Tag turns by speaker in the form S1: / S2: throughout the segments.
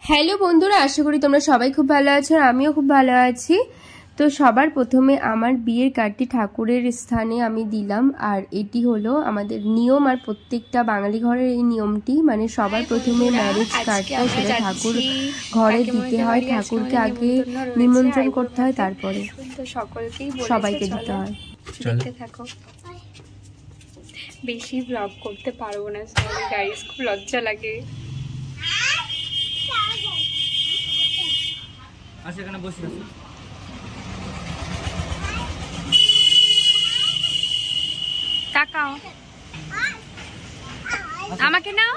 S1: Hello বন্ধুরা, আশা করি তোমরা সবাই খুব ভালো আছো আর আমিও খুব ভালো আছি। তো সবার প্রথমে আমার বিয়ের কার্ডটি ঠাকুরের স্থানে আমি দিলাম, আর এটি হলো আমাদের নিয়ম, আর প্রত্যেকটা বাঙালি ঘরের এই নিয়মটি, মানে সবার প্রথমে ম্যারেজ কার্ডটা সেটা ঠাকুর ঘরে দিতে হয়, ঠাকুরকে আগে নিমন্ত্রণ করতে হয়, তারপরে সবাইকে দিতে হয়।
S2: দেখতে থাকো। বেশি ব্লগ করতে পারবো না, সরি গাইস, খুব লজ্জা লাগে।
S3: আচ্ছা, এখানে বসে আছি।
S2: তাকাও, আমাকে নাও।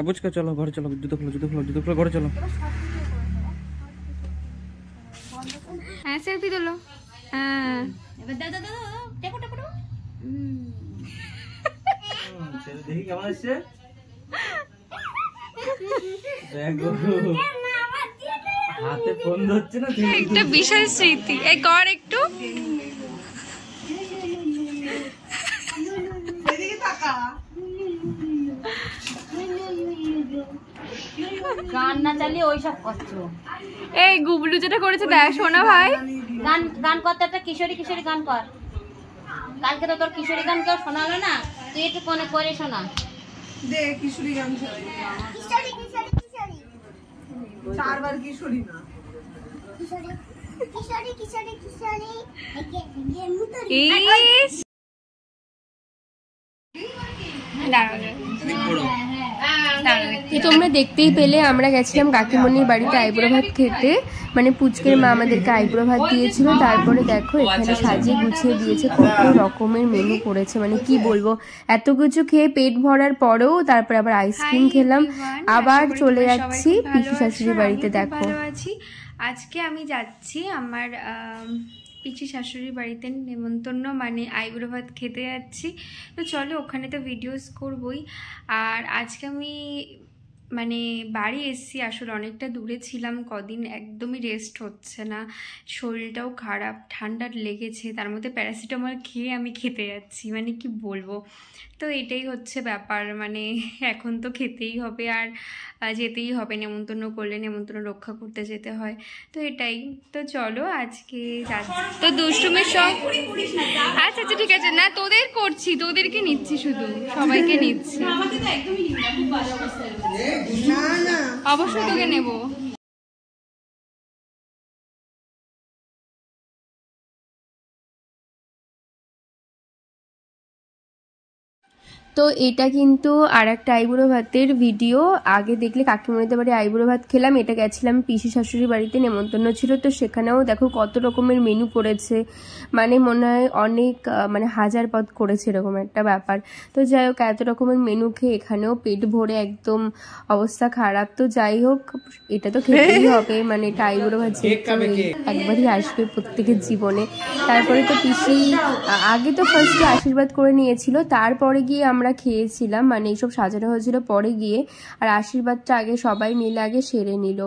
S3: বুঝকা চলো, ঘরে চলো, জুতো খুলো, ঘরে চলো।
S2: হ্যাঁ, সেলফি তোলো। হ্যাঁ,
S4: এবার দাও টেকো
S3: দেখি কেমন আসছে। হাতে ফোন ধরছে না,
S2: একটা বিশাল স্মৃতি। এই কর একটু।
S4: গান না চালিয়ে ওইসব করছো।
S2: এই গুবলু যেটা করেছে দেখ, শোনা ভাই।
S4: গান করতে একটা কিশোরী গান কর। কালকে তো তোর কিশোরী গান কেউ শোনালো না, তুই একটু কোনে করে শোনা
S5: দে। কিশোরী গান চারবার কিশোরী না,
S1: তোমরা দেখতেই পেলে আমরা গেছিলাম কাকিমণির বাড়িতে আইবুড়ো ভাত খেতে, মানে পুচকের মা আমাদেরকে আইবুড়ো ভাত দিয়েছিল। তারপরে দেখো এখানে সাজিয়ে গুছিয়ে দিয়েছে, কত রকমের মেনু করেছে, মানে কি বলবো। এত কিছু খেয়ে পেট ভরার পরেও তারপরে আবার আইসক্রিম খেলাম, আবার চলে যাচ্ছি পিসি শাশুড়ির বাড়িতে। দেখো
S2: আজকে আমি যাচ্ছি আমার পিসি শাশুড়ির বাড়িতে নেমন্তন্ন, মানে আইবুড়ো ভাত খেতে যাচ্ছি। তো চলো, ওখানে তো ভিডিওস করবই। আর আজকে আমি মানে বাড়ি এসেছি, আসলে অনেকটা দূরে ছিলাম কদিন, একদমই রেস্ট হচ্ছে না, শরীরটাও খারাপ, ঠান্ডা লেগেছে, তার মধ্যে প্যারাসিটামল খেয়ে আমি খেতে যাচ্ছি, মানে কি বলবো। তো এটাই হচ্ছে ব্যাপার, মানে এখন তো খেতেই হবে আর যেতেই হবে, নেমন্তন্ন করলে নেমন্তন্ন রক্ষা করতে যেতে হয়, তো এটাই। তো চলো আজকে যাচ্ছি। তো দুষ্টুমের সব আচ্ছা ঠিক আছে, না তোদের করছি, তোদেরকে নিচ্ছি, শুধু সবাইকে নিচ্ছি, অবশ্যই তোকে নেবো।
S1: তো এটা কিন্তু আর একটা আইবুড়ো ভাতের ভিডিও। আগে দেখলে কাকিমণিদের বাড়ি আইবুড়ো ভাত খেলাম, এটা গেছিলাম পিসি শাশুড়ির বাড়িতে, নেমন্তন্ন ছিল। তো সেখানেও দেখো কত রকমের মেনু করেছে, মানে মনে হয় অনেক মানে 1000 পদ করেছে, এরকম একটা ব্যাপার। তো যাই হোক, এত রকমের মেনু খেয়ে এখানেও পেট ভরে একদম অবস্থা খারাপ। তো যাই হোক, এটা তো খেতেই হবে, মানে এটা আইবুড়ো ভাত একবারই আসবে প্রত্যেকের জীবনে। তারপরে তো পিসি আগে তো ফার্স্টে আশীর্বাদ করে নিয়েছিল, তারপরে গিয়ে আমরা খেয়েছিলাম, মানে এইসব সাজানো হয়েছিল পরে গিয়ে, আর আশীর্বাদটা আগে সবাই মিলে আগে সেরে নিল।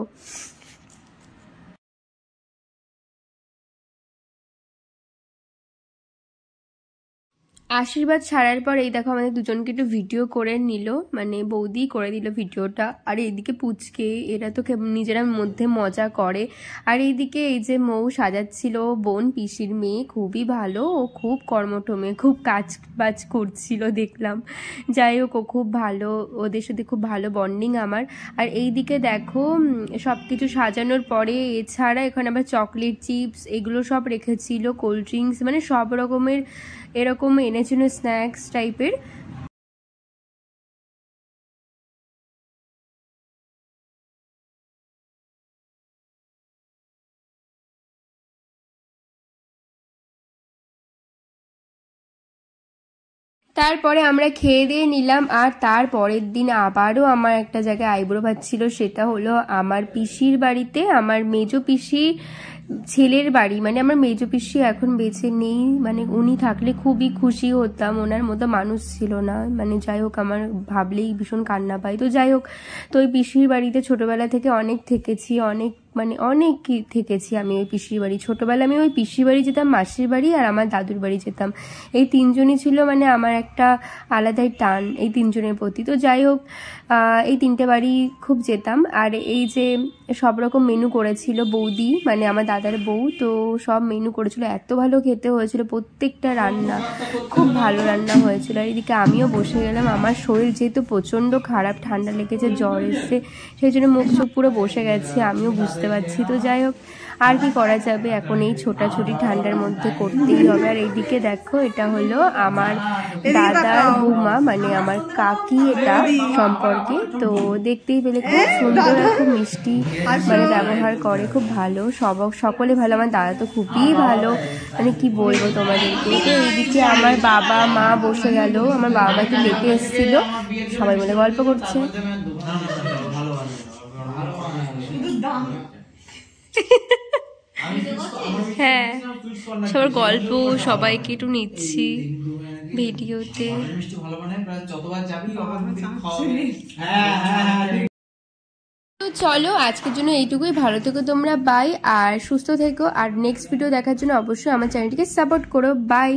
S1: আশীর্বাদ ছাড়ার পর এই দেখো আমাদের দুজনকে একটু ভিডিও করে নিল, মানে বৌদি করে দিল ভিডিওটা। আর এইদিকে পুচকে, এরা তো নিজেরা মধ্যে মজা করে। আর এইদিকে এই যে মৌ সাজাচ্ছিল, বোন পিসির মেয়ে, খুবই ভালো, ও খুব কর্মঠ মেয়ে, খুব কাজ বাজ করছিল দেখলাম। যাই হোক, ও খুব ভালো, ওদের সাথে খুব ভালো বন্ডিং আমার। আর এইদিকে দেখো সব কিছু সাজানোর পরে এছাড়া এখানে আবার চকলেট, চিপস এগুলো সব রেখেছিল, কোল্ড ড্রিঙ্কস, মানে সব রকমের এরকম এনেছিল স্ন্যাক্স টাইপের। তারপরে আমরা খেয়ে দিয়ে নিলাম, আর তার পরের দিন আবারও আমার একটা জায়গায় আইবুড়ো ভাত ছিল, সেটা হলো আমার পিসির বাড়িতে, আমার মেজো পিসি ছেলের বাড়ি, মানে আমার মেজো পিসি এখন বেঁচে নেই, মানে উনি থাকলে খুবই খুশি হতাম, ওনার মতো মানুষ ছিল না, মানে যাই হোক আমার ভাবলেই ভীষণ কান্না পাই। তো যাই হোক, তো ওই পিসির বাড়িতে ছোটবেলা থেকে অনেক থেকেছি, অনেক মানে অনেক থেকেছি আমি ওই পিসির বাড়ি। ছোটোবেলা আমি ওই পিসির বাড়ি যেতাম, মাসির বাড়ি আর আমার দাদুর বাড়ি যেতাম। এই তিনজনই ছিল মানে আমার একটা আলাদাই টান এই তিনজনের প্রতি। তো যাই হোক, এই তিনটে বাড়ি খুব যেতাম। আর এই যে সব রকম মেনু করেছিল বৌদি, মানে আমার দাদার বউ, তো সব মেনু করেছিল, এত ভালো খেতে হয়েছিল প্রত্যেকটা রান্না, খুব ভালো রান্না হয়েছিল। আর এদিকে আমিও বসে গেলাম, আমার শরীর যেহেতু প্রচণ্ড খারাপ, ঠান্ডা লেগেছে, জ্বর এসছে, সেই জন্য মুখ চোখ পুরো বসে গেছে, আমিও বুঝতে পারছি। তো যাই হোক, আর কি করা যাবে, এখন এই ছোটাছুটি ঠান্ডার মধ্যে করতেই হবে। আর এইদিকে দেখো, এটা হলো আমার দাদার বৌমা, মানে আমার কাকি এটা সম্পর্কে। তো দেখতেই পেলে খুব সুন্দর আর খুব মিষ্টি মানে ব্যবহার করে, খুব ভালো, সকলে ভালো। আমার দাদা তো খুবই ভালো, মানে কি বলবো তোমাদেরকে। তো এইদিকে আমার বাবা মা বসে গেল, আমার বাবা মা একটু লেটে এসেছিল, সবাই মিলে গল্প করছে। হ্যাঁ, সবার গল্প, সবাইকে একটু নিচ্ছি ভিডিওতে। তো চলো, আজকের জন্য এইটুকুই। ভালো থেকো তোমরা, বাই, আর সুস্থ থেকো। আর নেক্সট ভিডিও দেখার জন্য অবশ্যই আমার চ্যানেলটিকে সাপোর্ট করো। বাই।